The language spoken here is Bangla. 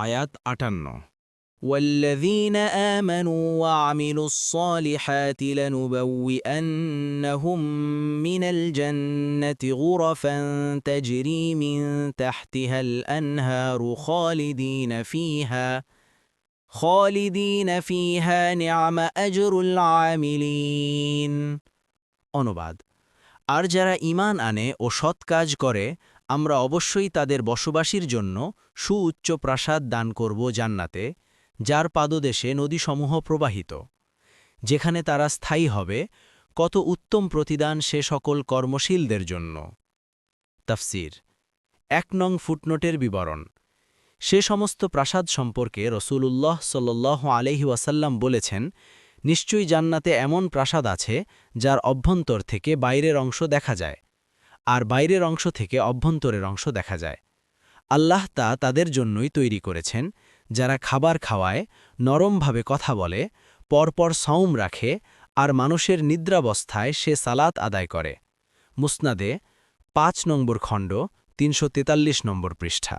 আয়াত 58। والذين آمنوا وعملوا الصالحات لنبوئنهم من الجنة غرفا تجري من تحتها الأنهار خالدين فيها نعم أجر العاملين অনুবাদ আর যারা ঈমান আনে ও সৎ কাজ করে আমরা অবশ্যই তাদের বসবাসীর জন্য সুউচ্চ প্রাসাদ দান করব জান্নাতে, যার পাদদেশে নদীসমূহ প্রবাহিত, যেখানে তারা স্থায়ী হবে। কত উত্তম প্রতিদান সে সকল কর্মশীলদের জন্য। তাফসীর ১ নং ফুটনোটের বিবরণ। সে সমস্ত প্রাসাদ সম্পর্কে রাসূলুল্লাহ সাল্লাল্লাহু আলাইহি ওয়াসাল্লাম বলেছেন, নিশ্চয়ই জান্নাতে এমন প্রাসাদ আছে যার অভ্যন্তর থেকে বাইরের অংশ দেখা যায়, আর বাইরের অংশ থেকে অভ্যন্তরের অংশ দেখা যায়। আল্লাহ তা তাদের জন্যই তৈরি করেছেন, যারা খাবার খাওয়ায়, নরমভাবে কথা বলে, পরপর সওম রাখে, আর মানুষের নিদ্রাবস্থায় সে সালাত আদায় করে। মুসনাদে ৫ নম্বর খণ্ড ৩৪৩ নম্বর পৃষ্ঠা।